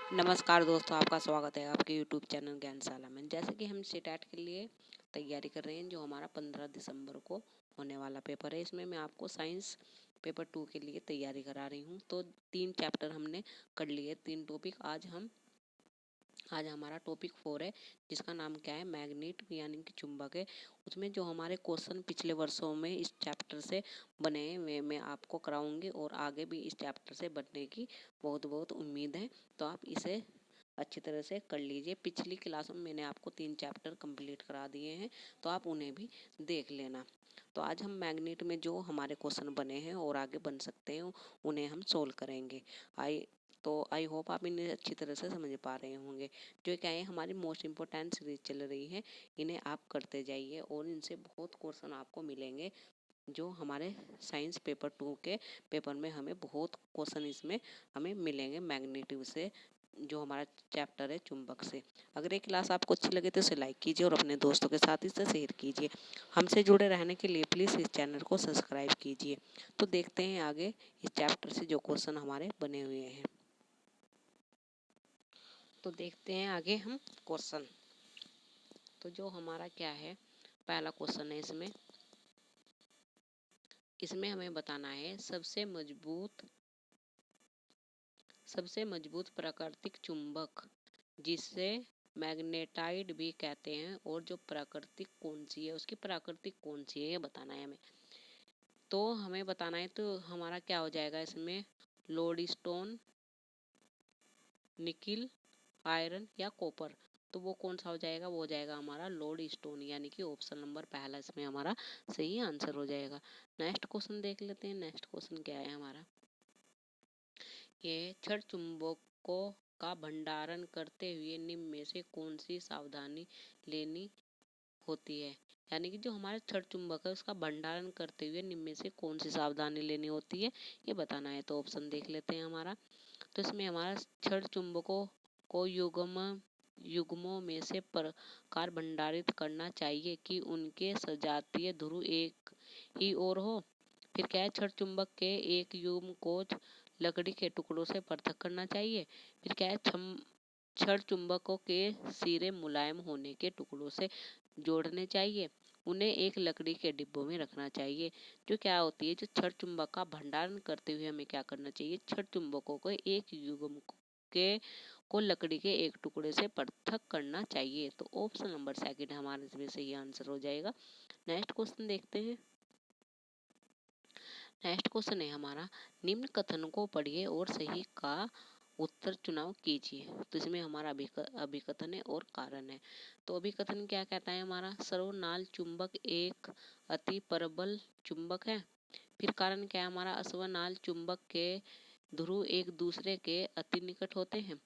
नमस्कार दोस्तों, आपका स्वागत है आपके यूट्यूब चैनल ज्ञानशाला में। जैसे कि हम सीटेट के लिए तैयारी कर रहे हैं, जो हमारा 15 दिसंबर को होने वाला पेपर है। इसमें मैं आपको साइंस पेपर 2 के लिए तैयारी करा रही हूँ। तो 3 चैप्टर हमने कर लिए, 3 टॉपिक। आज हमारा टॉपिक 4 है, जिसका नाम क्या है, मैग्नेट यानी कि चुंबक है। उसमें जो हमारे क्वेश्चन पिछले वर्षों में इस चैप्टर से बने हैं वे मैं आपको कराऊंगी, और आगे भी इस चैप्टर से बनने की बहुत बहुत उम्मीद है। तो आप इसे अच्छी तरह से कर लीजिए। पिछली क्लास में मैंने आपको 3 चैप्टर कंप्लीट करा दिए हैं, तो आप उन्हें भी देख लेना। तो आज हम मैग्नेट में जो हमारे क्वेश्चन बने हैं और आगे बन सकते हैं, उन्हें हम सोल्व करेंगे। आई होप आप इन्हें अच्छी तरह से समझ पा रहे होंगे। जो क्या है, हमारी मोस्ट इम्पोर्टेंट सीरीज चल रही है, इन्हें आप करते जाइए और इनसे बहुत क्वेश्चन आपको मिलेंगे। जो हमारे साइंस पेपर 2 के पेपर में हमें बहुत क्वेश्चन इसमें हमें मिलेंगे मैग्नेटिव से, जो हमारा चैप्टर है चुंबक से। अगर ये क्लास आपको अच्छी लगे तो इसे लाइक कीजिए और अपने दोस्तों के साथ इसे शेयर कीजिए। हमसे जुड़े रहने के लिए प्लीज़ इस चैनल को सब्सक्राइब कीजिए। तो देखते हैं आगे इस चैप्टर से जो क्वेश्चन हमारे बने हुए हैं। तो देखते हैं आगे हम क्वेश्चन। तो जो हमारा क्या है, पहला क्वेश्चन है इसमें हमें बताना है सबसे मजबूत प्राकृतिक चुंबक, जिसे मैग्नेटाइट भी कहते हैं, और जो प्राकृतिक कौन सी है, उसकी प्राकृतिक कौन सी है, ये बताना है हमें। तो हमें बताना है, तो हमारा क्या हो जाएगा इसमें, लोडस्टोन, निकिल, आयरन या कॉपर। तो वो कौन सा हो जाएगा, वो हो जाएगा हमारा लोडस्टोन, यानी कि ऑप्शन नंबर पहला इसमें हमारा सही आंसर हो जाएगा। नेक्स्ट क्वेश्चन देख लेते हैं। नेक्स्ट क्वेश्चन क्या है हमारा, ये छड़ चुंबकों का भंडारण करते हुए निम्न में से कौन सी सावधानी लेनी होती है। यानी कि जो हमारे छड़ चुंबक है उसका भंडारण करते हुए निम्न में से कौन सी सावधानी लेनी होती है, ये बताना है। तो ऑप्शन देख लेते हैं हमारा। तो इसमें हमारा छड़ चुंबकों को युग्मों में से प्रकार भंडारित करना चाहिए कि उनके सजातीय ध्रुव एक ही ओर हो। फिर क्या है, छड़ चुंबक के एक युग्म को लकड़ी के टुकड़ों से पृथक करना चाहिए। फिर क्या है, छड़ चुंबकों के सिरे मुलायम होने के टुकड़ों से जोड़ने चाहिए। उन्हें एक लकड़ी के डिब्बों में रखना चाहिए। जो क्या होती है, जो छड़ चुंबक का भंडारण करते हुए हमें क्या करना चाहिए, छड़ चुंबकों को एक युग्म को लकड़ी के एक टुकड़े से पृथक करना चाहिए। तो ऑप्शन नंबर सेकंड हमारे इसमें सही आंसर हो जाएगा। नेक्स्ट क्वेश्चन देखते हैं। नेक्स्ट क्वेश्चन है हमारा, निम्न कथन को पढ़िए और सही का उत्तर चुनाव कीजिए। तो इसमें हमारा अभिकथन है और कारण है। तो अभिकथन क्या कहता है हमारा, सर्वनाल चुंबक एक अति प्रबल चुंबक है। फिर कारण क्या है हमारा, अस्वनाल चुंबक के ध्रुव एक दूसरे के अति निकट होते हैं।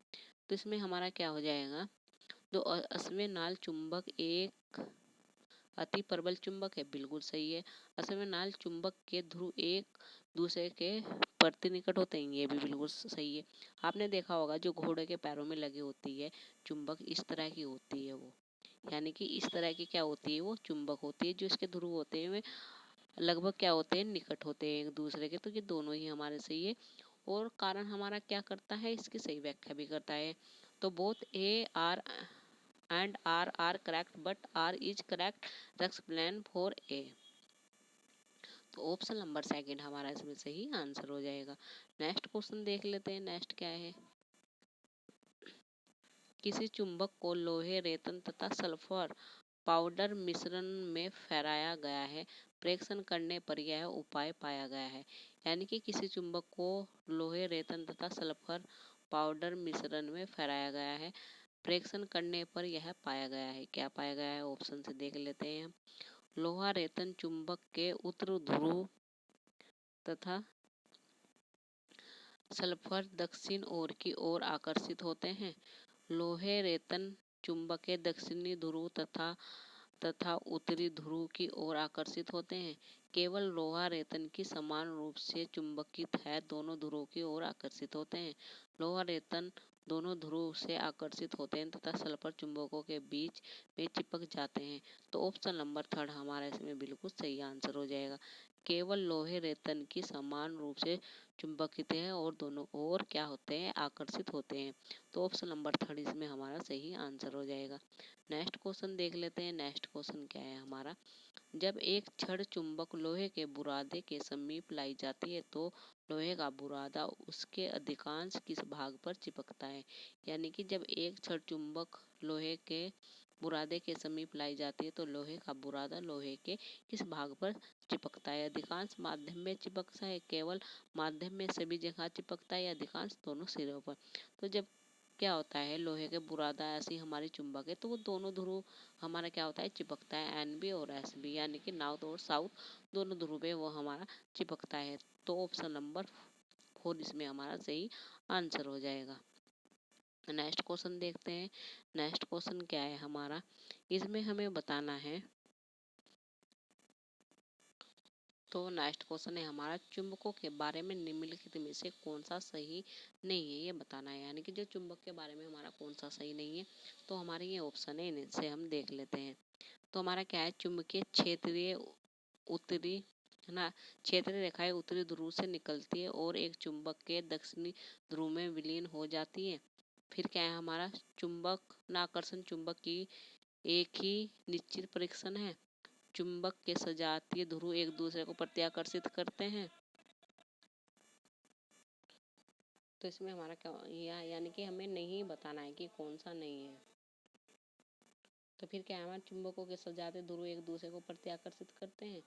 तो इसमें हमारा क्या हो जाएगा, जो अस्वनाल चुंबक एक अति प्रबल चुंबक है, बिल्कुल सही है। असमनाल चुंबक के ध्रुव एक दूसरे के प्रति निकट होते हैं, ये भी बिल्कुल सही है। आपने देखा होगा जो घोड़े के पैरों में लगी होती है चुंबक, इस तरह की होती है वो, यानी कि इस तरह की क्या होती है, वो चुंबक होती है। जो इसके ध्रुव होते हैं वे लगभग क्या होते हैं, निकट होते हैं एक दूसरे के। तो ये दोनों ही हमारे सही है। और कारण हमारा क्या करता है, इसकी सही व्याख्या भी करता है। तो both A R and R are correct but R is correct explain for A। तो ऑप्शन नंबर सेकंड हमारा इसमें सही आंसर हो जाएगा। नेक्स्ट क्वेश्चन देख लेते हैं। नेक्स्ट क्या है, किसी चुंबक को लोहे, रेतन तथा सल्फर पाउडर मिश्रण में फहराया गया है, परीक्षण करने पर यह उपाय पाया गया है। यानी कि किसी चुंबक को लोहे, रेतन तथा सल्फर पाउडर मिश्रण में फहराया गया है, परीक्षण करने पर यह पाया गया है। क्या पाया गया है, ऑप्शन से देख लेते हैं हम। लोहा रेतन चुंबक के उत्तर ध्रुव तथा सल्फर दक्षिण ओर की ओर आकर्षित होते हैं। लोहे रेतन चुंबक के दक्षिणी ध्रुव तथा उत्तरी ध्रुव की ओर आकर्षित होते हैं। केवल लोहा रेतन की समान रूप से चुंबकित है, दोनों ध्रुवों की ओर आकर्षित होते हैं। लोहा रेतन दोनों ध्रुव से आकर्षित होते हैं तथा सल्फर चुंबकों के बीच में चिपक जाते हैं। तो ऑप्शन नंबर थर्ड हमारा इसमें बिल्कुल सही आंसर हो जाएगा। केवल लोहे रेतन की समान रूप से चुंबकित है और दोनों ओर क्या होते हैं, आकर्षित होते हैं। तो ऑप्शन नंबर 3 इसमें हमारा सही आंसर हो जाएगा। नेक्स्ट क्वेश्चन देख लेते हैं। नेक्स्ट क्वेश्चन क्या है हमारा, जब एक छड़ चुंबक लोहे के बुरादे के समीप लाई जाती है तो लोहे का बुरादा उसके अधिकांश किस भाग पर चिपकता है। यानी कि जब एक छड़ चुंबक लोहे के बुरादे के समीप लाई जाती है तो लोहे का बुरादा लोहे के किस भाग पर चिपकता है। अधिकांश माध्यम में चिपकता है, केवल माध्यम में सभी जगह चिपकता है, या अधिकांश दोनों सिरों पर। तो जब क्या होता है, लोहे के बुरादा ऐसी हमारी चुंबक है तो वो दोनों ध्रुव हमारा क्या होता है, चिपकता है, NB और SB यानी कि नॉर्थ और साउथ दोनों ध्रुव पे वो हमारा चिपकता है। तो ऑप्शन नंबर 4 इसमें हमारा सही आंसर हो जाएगा। नेक्स्ट क्वेश्चन देखते हैं। नेक्स्ट क्वेश्चन क्या है हमारा, इसमें हमें बताना है, तो नेक्स्ट क्वेश्चन है हमारा, चुंबकों के बारे में निम्नलिखित में से कौन सा सही नहीं है, ये बताना है। यानी कि जो चुंबक के बारे में हमारा कौन सा सही नहीं है, तो हमारे ये ऑप्शन है, इनसे हम देख लेते हैं। तो हमारा क्या है, चुंबकीय क्षेत्रीय उत्तरी है ना, क्षेत्रीय रेखाएं उत्तरी ध्रुव से निकलती है और एक चुंबक के दक्षिणी ध्रुव में विलीन हो जाती है। फिर क्या है हमारा, चुंबक नाकर्षण चुंबक की एक ही निश्चित परीक्षण है। चुंबक के सजातीय ध्रुव एक दूसरे को प्रत्याकर्षित करते हैं। तो इसमें हमारा क्या, यानी कि हमें नहीं बताना है कि कौन सा नहीं है। तो फिर क्या है हमारे, चुंबकों के सजातीय ध्रुव एक दूसरे को प्रत्याकर्षित करते हैं।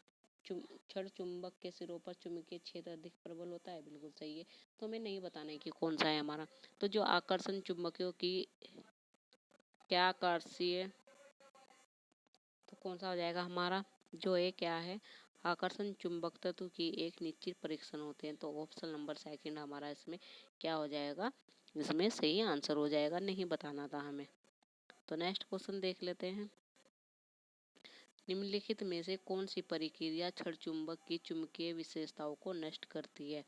छड़ चुंबक के सिरों पर चुंबकीय क्षेत्र अधिक प्रबल होता है, बिल्कुल सही है। तो हमें नहीं बताना है कि कौन सा है हमारा। तो जो आकर्षण चुंबकियों की क्या आकर्षीय, तो कौन सा हो जाएगा हमारा, जो ये क्या है, आकर्षण चुंबक तत्व की एक निश्चित परीक्षण होते हैं। तो ऑप्शन नंबर 2 हमारा इसमें क्या हो जाएगा, इसमें सही आंसर हो जाएगा, नहीं बताना था हमें। तो नेक्स्ट क्वेश्चन देख लेते हैं। निम्नलिखित में से कौन सी परिक्रिया छड़ चुंबक की चुंबकीय विशेषताओं को नष्ट करती है।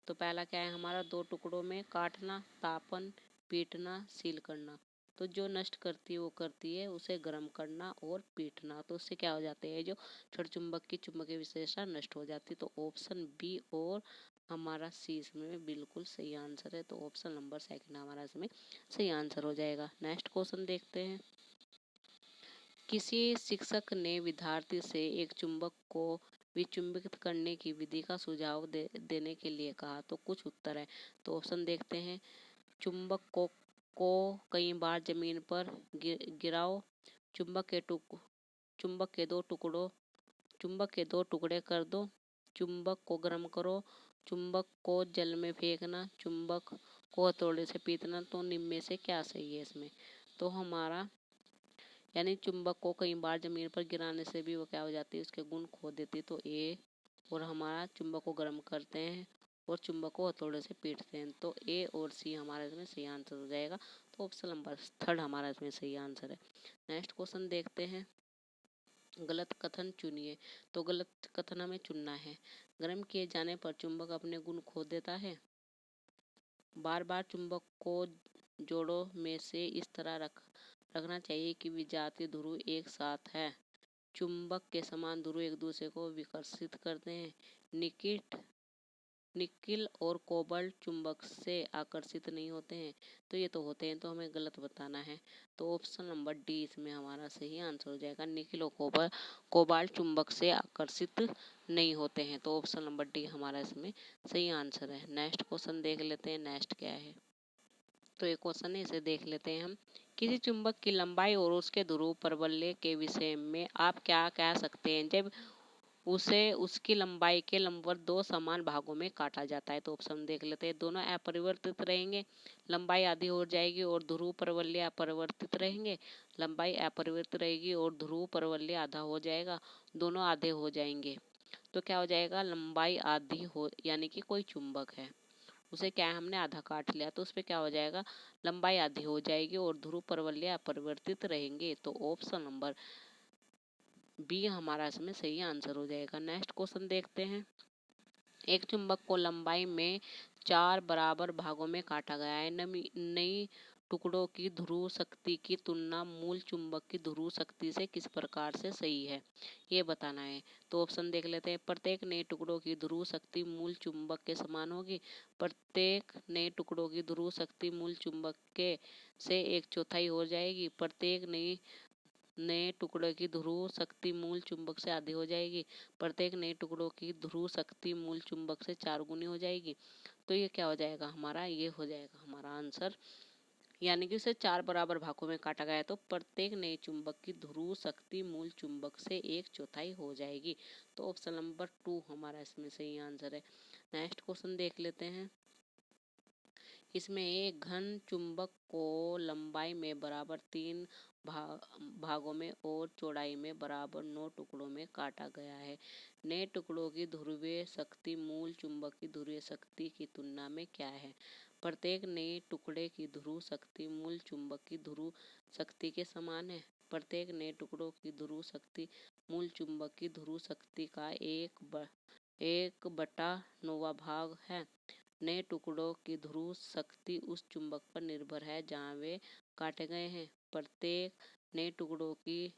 तो पहला क्या है हमारा, 2 टुकड़ों में काटना, तापन, पीटना, सील करना। तो जो नष्ट करती है वो करती है उसे गर्म करना और पीटना। तो उससे क्या हो जाते हैं, जो छड़ चुंबक की चुंबकीय विशेषता नष्ट हो जाती है। तो ऑप्शन बी और हमारा सी इसमें बिल्कुल सही आंसर है। तो ऑप्शन नंबर 2 हमारा इसमें सही आंसर हो जाएगा। नेक्स्ट क्वेश्चन देखते हैं। किसी शिक्षक ने विद्यार्थी से एक चुंबक को विचुंबित करने की विधि का सुझाव देने के लिए कहा। तो कुछ उत्तर है। तो ऑप्शन देखते हैं, चुंबक को कई बार जमीन पर गिराओ, चुंबक के दो टुकड़े कर दो, चुंबक को गर्म करो, चुंबक को जल में फेंकना, चुंबक को हथौड़े से पीटना। तो निम्न में से क्या सही है इसमें। तो हमारा यानी चुंबक को कई बार जमीन पर गिराने से भी वो क्या हो जाती है, उसके गुण खो देती है। तो ए, और हमारा चुंबक को गर्म करते हैं और चुंबक को हथौड़े से पीटते हैं। तो ए और सी हमारा इसमें सही आंसर हो जाएगा। तो ऑप्शन नंबर 3 हमारा इसमें सही आंसर है। नेक्स्ट क्वेश्चन देखते हैं। गलत कथन चुनिए। तो गलत कथन हमें चुनना है। गर्म किए जाने पर चुंबक अपने गुण खो देता है। बार बार चुंबक को जोड़ों में से इस तरह रखना चाहिए कि विजातीय ध्रुव एक साथ है। चुंबक के समान ध्रुव एक दूसरे को विकर्षित करते हैं। निकिल और कोबाल्ट चुंबक से आकर्षित नहीं होते हैं। तो ये तो होते हैं, तो हमें गलत बताना है। तो ऑप्शन नंबर डी इसमें हमारा सही आंसर हो जाएगा। निकिल और कोबाल्ट चुंबक से आकर्षित नहीं होते हैं। तो ऑप्शन नंबर डी हमारा इसमें सही आंसर है। नेक्स्ट क्वेश्चन देख लेते हैं। नेक्स्ट क्या है, तो एक क्वेश्चन है, इसे देख लेते हैं हम। किसी चुंबक की लंबाई और उसके ध्रुव परवलय के विषय में आप क्या कह सकते हैं जब उसे उसकी लंबाई के लंबवत 2 समान भागों में काटा जाता है। तो ऑप्शन देख लेते हैं। दोनों अपरिवर्तित रहेंगे, लंबाई आधी हो जाएगी और ध्रुव परवलय अपरिवर्तित रहेंगे। लंबाई अपरिवर्तित रहेगी और ध्रुव परवलय आधा हो जाएगा, दोनों आधे हो जाएंगे। तो क्या हो जाएगा, लंबाई आधी हो, यानी कि कोई चुंबक है, उसे क्या है, हमने आधा काट लिया, तो उस पर क्या हो जाएगा, लंबाई आधी हो जाएगी और ध्रुव परवलय अपरिवर्तित रहेंगे। तो ऑप्शन नंबर बी हमारा इसमें सही आंसर हो जाएगा। नेक्स्ट क्वेश्चन देखते हैं। एक चुंबक को लंबाई में 4 बराबर भागों में काटा गया है। नई टुकड़ों की ध्रुव शक्ति की तुलना मूल चुंबक की ध्रुव शक्ति से किस प्रकार से सही है, ये बताना है। तो ऑप्शन देख लेते हैं। प्रत्येक नए टुकड़ों की ध्रुव शक्ति मूल चुंबक के समान होगी। प्रत्येक नए टुकड़ों की ध्रुव शक्ति मूल चुंबक के से 1/4 हो जाएगी। प्रत्येक नए टुकड़े की ध्रुव शक्ति मूल चुंबक से आधी हो जाएगी। प्रत्येक नए टुकड़ों की ध्रुव शक्ति मूल चुंबक से 4 गुनी हो जाएगी। तो ये क्या हो जाएगा हमारा, ये हो जाएगा हमारा आंसर, यानी कि उसे 4 बराबर भागों में काटा गया तो प्रत्येक नए चुंबक की ध्रुव शक्ति मूल चुंबक से 1/4 हो जाएगी। तो ऑप्शन नंबर 2 हमारा इसमें सही आंसर है। नेक्स्ट क्वेश्चन देख लेते हैं। इसमें एक घन चुंबक को लंबाई में बराबर 3 भागों में और चौड़ाई में बराबर 9 टुकड़ों में काटा गया है। नए टुकड़ों की ध्रुवीय शक्ति मूल चुंबक की ध्रुवीय शक्ति की तुलना में क्या है। प्रत्येक नए टुकड़े की ध्रुव शक्ति मूल चुंबक की ध्रुव शक्ति के समान है। प्रत्येक नए टुकड़ों की ध्रुव शक्ति मूल चुंबक की ध्रुव शक्ति का 1/9 भाग है। नए टुकड़ों की ध्रुव शक्ति उस चुंबक पर निर्भर है जहां वे काटे गए हैं। प्रत्येक नए टुकड़ों की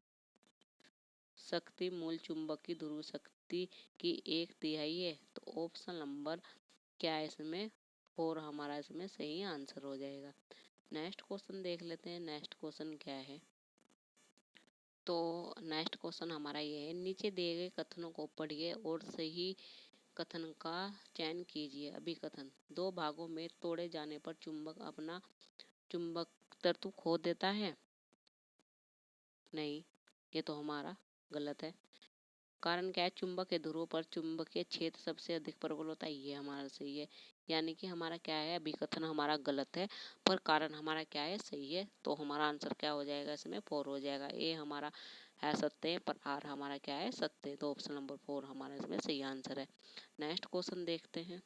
शक्ति मूल चुंबक की ध्रुव शक्ति की 1/3 है। तो ऑप्शन नंबर क्या है इसमें, 4 हमारा इसमें सही आंसर हो जाएगा। नेक्स्ट क्वेश्चन देख लेते हैं। नेक्स्ट क्वेश्चन क्या है। तो नेक्स्ट क्वेश्चन हमारा ये है, नीचे दिए गए कथनों को पढ़िए और सही कथन का चयन कीजिए। अभिकथन, 2 भागों में तोड़े जाने पर चुंबक अपना चुंबकत्व खो देता है। नहीं, ये तो हमारा गलत है। कारण क्या है, चुंबक के ध्रुव पर चुंबकीय क्षेत्र सबसे अधिक प्रबल होता है, ये हमारा सही है। यानी कि हमारा क्या है, अभिकथन हमारा गलत है पर कारण हमारा क्या है, सही है। तो हमारा आंसर क्या हो जाएगा, इसमें 4 हो जाएगा। ए हमारा है सत्य पर आर हमारा क्या है, सत्य। तो ऑप्शन नंबर 4 हमारा इसमें सही आंसर है। नेक्स्ट क्वेश्चन देखते हैं।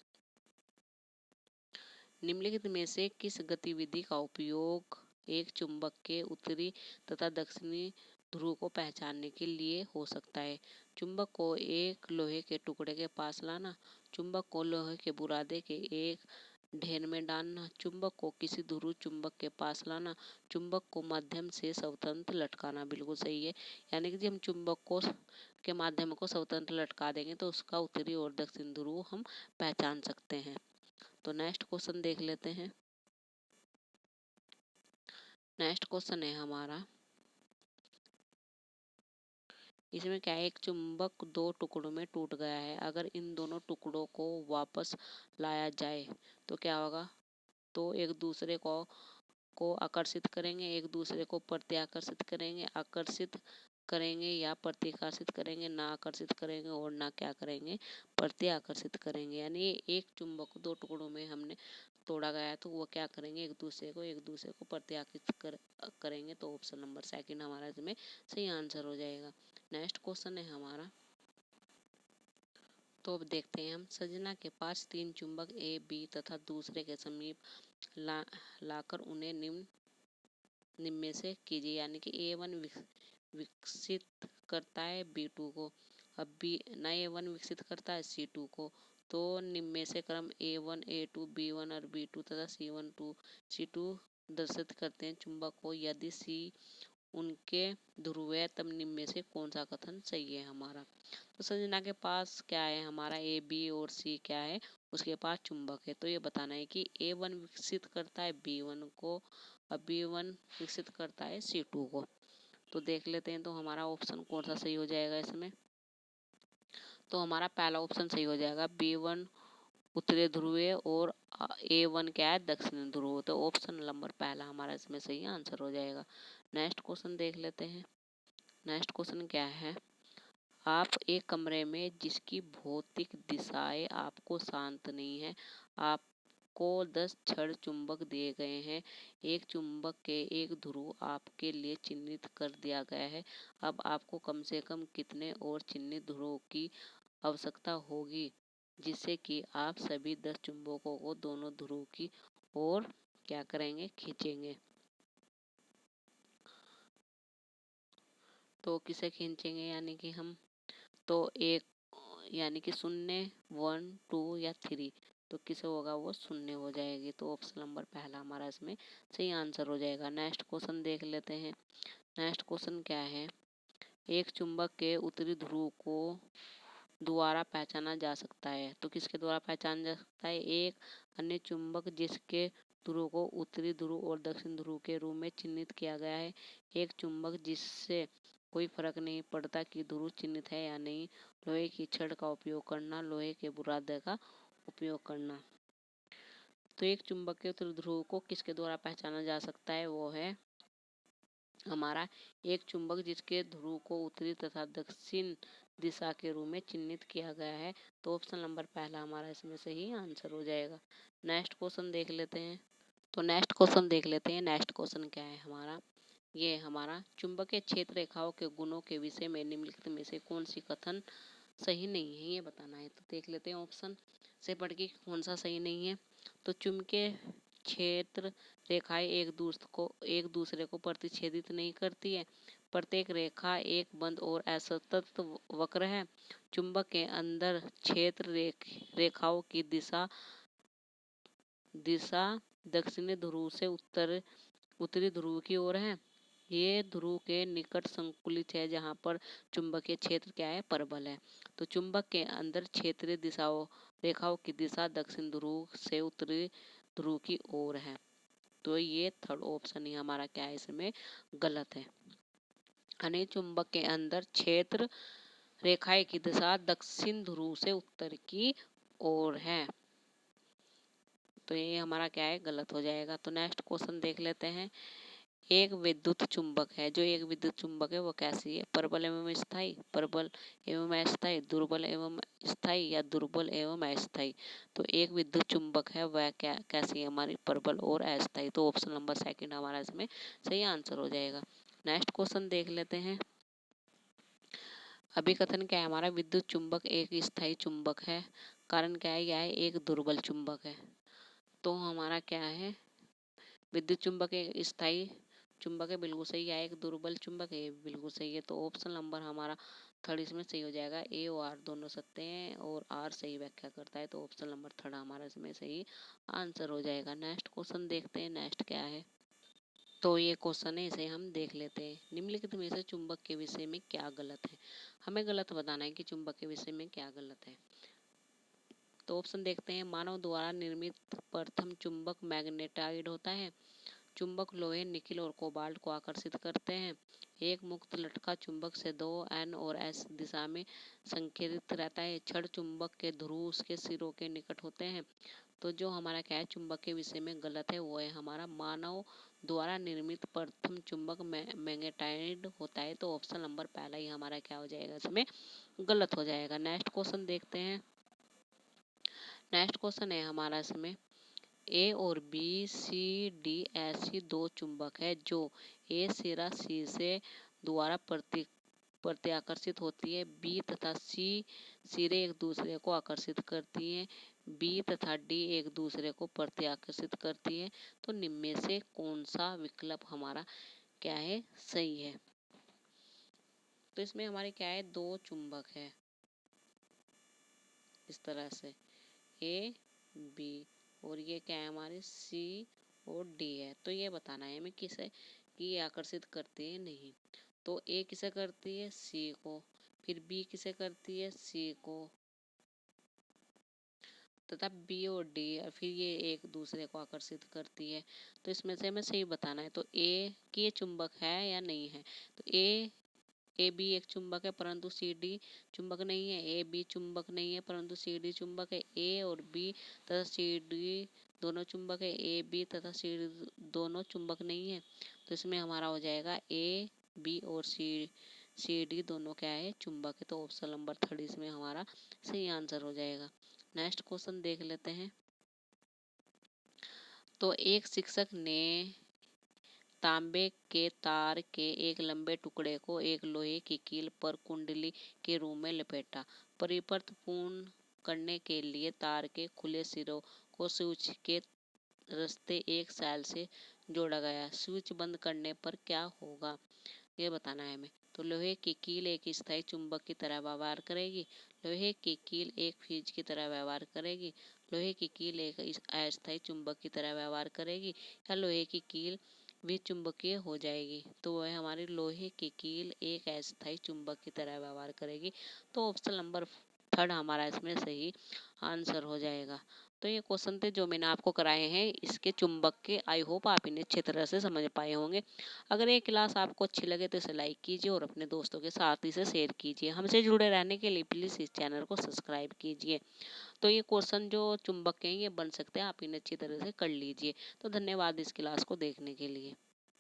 निम्नलिखित में से किस गतिविधि का उपयोग एक चुंबक के उत्तरी तथा दक्षिणी ध्रुव को पहचानने के लिए हो सकता है। चुंबक को एक लोहे के टुकड़े के पास लाना, चुंबक को लोहे के बुरादे के एक ढेर में डालना, चुंबक को किसी ध्रुव चुंबक के पास लाना, चुंबक को माध्यम से स्वतंत्र लटकाना। बिल्कुल सही है। यानी कि हम चुंबक को के माध्यम को स्वतंत्र लटका देंगे तो उसका उत्तरी और दक्षिण ध्रुव हम पहचान सकते हैं। तो नेक्स्ट क्वेश्चन देख लेते हैं। नेक्स्ट क्वेश्चन है हमारा, इसमें क्या है, एक चुंबक 2 टुकड़ों में टूट गया है। अगर इन दोनों टुकड़ों को वापस लाया जाए तो क्या होगा। तो एक दूसरे को आकर्षित करेंगे, एक दूसरे को प्रत्याकर्षित करेंगे, आकर्षित करेंगे या प्रतिकर्षित करेंगे, ना आकर्षित करेंगे और ना क्या करेंगे, प्रत्याकर्षित करेंगे। यानी एक चुंबक को 2 टुकड़ों में हमने तोड़ा गया है तो वो क्या करेंगे, एक दूसरे को प्रत्याकर्षित करेंगे। तो ऑप्शन नंबर 2 हमारा इसमें सही आंसर हो जाएगा। नेक्स्ट क्वेश्चन है हमारा, तो अब देखते हैं हम। सजना के पास 3 चुंबक ए, बी तथा दूसरे के समीप लाकर उन्हें निम्न में से कीजिए। यानी कि A1 विकसित करता है B2 को, अब बी ना A1 विकसित करता है C2 को। तो निम्न में से क्रम A1, A2, B1 और B2 तथा C1, C2 दर्शित करते हैं चुंबक को। यदि C उनके ध्रुव है तब निम्न में से कौन सा कथन सही है हमारा। तो संजना के पास क्या है हमारा, A, B और C क्या है, उसके पास चुंबक है। तो ये बताना है कि A1 विकसित करता है B1 को और B1 विकसित करता है C2 को। तो देख लेते हैं तो हमारा ऑप्शन कौन सा सही हो जाएगा इसमें। तो हमारा पहला ऑप्शन सही हो जाएगा, B1 उत्तरी ध्रुव और A1 क्या है, दक्षिणी ध्रुव। तो ऑप्शन नंबर पहला हमारा इसमें सही आंसर हो जाएगा। नेक्स्ट क्वेश्चन देख लेते हैं। नेक्स्ट क्वेश्चन क्या है, आप एक कमरे में जिसकी भौतिक दिशाएं आपको शांत नहीं है, आपको 10 छड़ चुंबक दिए गए हैं। एक चुंबक के एक ध्रुव आपके लिए चिन्हित कर दिया गया है। अब आपको कम से कम कितने और चिन्हित ध्रुवों की आवश्यकता होगी जिससे कि आप सभी 10 चुंबकों को दोनों ध्रुव की ओर क्या करेंगे, खींचेंगे। तो किसे खींचेंगे, यानी कि हम तो एक यानी कि 0, 1, 2 या 3 तो किसे होगा, वो शून्य हो जाएगी। तो ऑप्शन नंबर पहला हमारा इसमें सही आंसर हो जाएगा। नेक्स्ट क्वेश्चन देख लेते हैं। नेक्स्ट क्वेश्चन क्या है, एक चुंबक के उत्तरी ध्रुव को द्वारा पहचाना जा सकता है। तो किसके द्वारा पहचाना जा सकता है, एक अन्य चुंबक जिसके ध्रुव को उत्तरी ध्रुव और दक्षिण ध्रुव के रूप में चिन्हित किया गया है, एक चुंबक जिससे कोई फर्क नहीं पड़ता कि ध्रुव चिन्हित है या नहीं, लोहे की छड़ का उपयोग करना, लोहे के बुरादे का उपयोग करना। तो एक चुंबक के उत्तरी ध्रुव को किसके द्वारा पहचाना जा सकता है, वो है हमारा एक चुंबक जिसके ध्रुव को उत्तरी तथा दक्षिण दिशा के रूप में चिन्हित किया गया है। तो ऑप्शन नंबर पहला हमारा इसमें सही आंसर हो जाएगा। नेक्स्ट क्वेश्चन देख लेते हैं। नेक्स्ट क्वेश्चन क्या है हमारा, ये हमारा चुंबकीय क्षेत्र रेखाओं के गुणों के विषय में निम्नलिखित में से कौन सी कथन सही नहीं है, ये बताना है। तो देख लेते हैं ऑप्शन से पढ़ के कौन सा सही नहीं है। तो चुंबकीय क्षेत्र रेखाएं एक दूसरे को प्रतिच्छेदित नहीं करती है। प्रत्येक रेखा एक बंद और असतत वक्र है। चुंबक के अंदर क्षेत्र रेखाओं की दिशा दक्षिणी ध्रुव से उत्तरी ध्रुव की ओर है। ये ध्रुव के निकट संकुलित है, जहाँ पर चुंबकीय क्षेत्र क्या है, परबल है। तो चुंबक के अंदर क्षेत्रीय रेखाओं की दिशा दक्षिण ध्रुव से उत्तरी ध्रुव की ओर है। तो ये थर्ड ऑप्शन ही हमारा क्या है, इसमें गलत है। यानी चुंबक के अंदर क्षेत्र रेखाएं की दिशा दक्षिण ध्रुव से उत्तर की ओर है। तो ये हमारा क्या है, गलत हो जाएगा। तो नेक्स्ट क्वेश्चन देख लेते हैं। एक विद्युत चुंबक है, जो एक विद्युत चुंबक है वो कैसी है, प्रबल एवं स्थायी, प्रबल एवं अस्थायी, दुर्बल एवं स्थायी या दुर्बल एवं अस्थायी। तो एक विद्युत चुंबक है वह कैसी है, हमारी प्रबल और अस्थायी। तो ऑप्शन नंबर सेकंड हमारा इसमें सही आंसर हो जाएगा। नेक्स्ट क्वेश्चन देख लेते हैं। अभिकथन क्या है हमारा, विद्युत चुंबक एक स्थायी चुंबक है। कारण क्या है, यह एक दुर्बल चुंबक है। तो हमारा क्या है, विद्युत चुंबक एक स्थायी चुंबक है, बिल्कुल सही है। एक दुर्बल चुंबक है, बिल्कुल सही है। तो ऑप्शन नंबर हमारा थर्ड इसमें सही हो जाएगा। ए और आर दोनों सत्य हैं और आर सही व्याख्या करता है। तो ऑप्शन नंबर थर्ड हमारा इसमें सही आंसर हो जाएगा। नेक्स्ट क्वेश्चन देखते हैं। नेक्स्ट क्या है, तो ये क्वेश्चन है, इसे हम देख लेते हैं। निम्नलिखित में से चुंबक के विषय में क्या गलत है, हमें गलत बताना है कि चुंबक के विषय में क्या गलत है। तो ऑप्शन देखते हैं। मानव द्वारा निर्मित प्रथम चुंबक मैग्नेटाइड होता है। चुंबक लोहे, निकिल और कोबाल्ट को आकर्षित करते हैं। एक मुक्त लटका चुंबक से दो एन और एस दिशा में संकेतित रहता है। छड़ चुंबक के ध्रुव उसके सिरों के निकट होते हैं। तो जो हमारा क्या है, चुंबक के विषय में गलत है, वो है हमारा मानव द्वारा निर्मित प्रथम चुंबक मैग्नेटाइड होता है। तो ऑप्शन नंबर पहला ही हमारा क्या हो जाएगा, इसमें गलत हो जाएगा। नेक्स्ट क्वेश्चन देखते हैं। नेक्स्ट क्वेश्चन है हमारा इसमें, ए और बी सी डी ऐसी दो चुंबक है जो ए सिरा सी से द्वारा प्रत्याकर्षित होती है। बी तथा सी सिरे एक दूसरे को आकर्षित करती हैं। बी तथा डी एक दूसरे को प्रत्याकर्षित करती है। तो निम्न में से कौन सा विकल्प हमारा क्या है, सही है। तो इसमें हमारे क्या है, दो चुंबक है इस तरह से, ए बी, और ये क्या है हमारे सी और डी है। तो ये बताना है हमें किसे कि ये आकर्षित करती है, नहीं। तो ए किसे करती है, सी को, फिर बी किसे करती है, सी को, तथा बी और डी फिर ये एक दूसरे को आकर्षित करती है। तो इसमें से हमें सही बताना है। तो ए की ये चुंबक है या नहीं है। तो ए बी एक चुंबक है परंतु सी डी चुंबक नहीं है। ए बी चुंबक नहीं है परंतु सी डी चुंबक है। ए और बी तथा सी डी दोनों चुंबक है। ए बी तथा सी डी दोनों चुंबक नहीं है। तो इसमें हमारा हो जाएगा ए बी और सी डी दोनों क्या है, चुंबक है। तो ऑप्शन नंबर थर्ड इसमें हमारा सही आंसर हो जाएगा। नेक्स्ट क्वेश्चन देख लेते हैं। तो एक शिक्षक ने तांबे के तार के एक लंबे टुकड़े को एक लोहे की कील पर कुंडली के रूप में लपेटा। परिपथ पूर्ण करने के लिए तार के खुले सिरों को स्विच के रास्ते एक सैल से जोड़ा गया। स्विच बंद करने पर क्या होगा, ये बताना है हमें। तो लोहे की कील एक स्थायी चुंबक की तरह व्यवहार करेगी। लोहे की कील एक फ्यूज की तरह व्यवहार करेगी। लोहे की कील एक अस्थायी चुंबक की तरह व्यवहार करेगी या लोहे की कील विचुंबकीय हो जाएगी। तो वह हमारी लोहे की कील एक अस्थायी चुंबक की तरह व्यवहार करेगी। तो ऑप्शन नंबर थर्ड हमारा इसमें सही आंसर हो जाएगा। तो ये क्वेश्चन थे जो मैंने आपको कराए हैं इसके चुंबक के। आई होप आप इन्हें अच्छी तरह से समझ पाए होंगे। अगर ये क्लास आपको अच्छी लगे तो इसे लाइक कीजिए और अपने दोस्तों के साथ इसे शेयर कीजिए। हमसे जुड़े रहने के लिए प्लीज़ इस चैनल को सब्सक्राइब कीजिए। तो ये क्वेश्चन जो चुंबक के हैं ये बन सकते हैं, आप इन्हें अच्छी तरह से कर लीजिए। तो धन्यवाद इस क्लास को देखने के लिए।